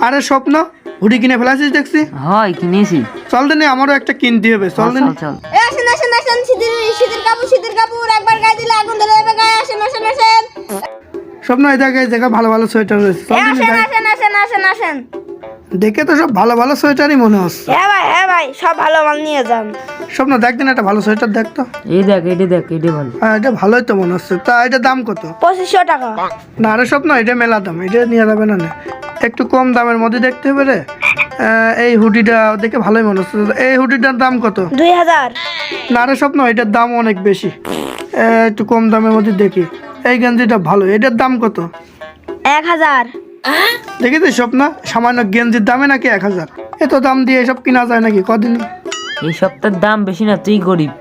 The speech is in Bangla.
আরে স্বপ্ন হুডি কিনে ফেলাছিস দেখছি। হয় কিনেছি। চল দিনে আমারও একটা কিনতে হবে, চল দিনে। চল আসেন আসেন আসেন, শীতের কাপড় একবার গায়ে দিলে আগুন ধরে যাবে গায়ে। আসেন আসেন আসেন স্বপ্ন এই জায়গা ভালো ভালো সোয়েটার রয়েছে, চল দিনে যাই। আসেন আসেন আসেন আসেন। দেখে তো সব ভালো ভালো সোয়েটারই মনে হচ্ছে। হ্যাঁ ভাই সব ভালো মাল নিয়ে যান। স্বপ্ন দেখ দিন একটা ভালো সোয়েটার দেখ তো। এই দেখ এটা ভালো। হ্যাঁ এটা ভালোই তো মনে হচ্ছে। তা এটার দাম কত? 2500 টাকা। না আরে স্বপ্ন এটা মেলা দাম, এটা নিয়ে যাবে না না, একটু কম দামের মধ্যে দেখতে হবে রে। এই হুডিটা দেখে ভালোই মনে হচ্ছে। এই হুডিটার দাম কত? 2000। না রে স্বপ্ন এটার দাম অনেক বেশি, একটু কম দামের মধ্যে দেখি। এই গেঞ্জিটা ভালো, এটার দাম কত? 1000। দেখেছিস স্বপ্ন, সামান্য গেঞ্জির দামে নাকি 1000? এত দাম দিয়ে এসব কিনা যায় নাকি কদিন? এই সপ্তাহের দাম বেশি না, তুই গরিব।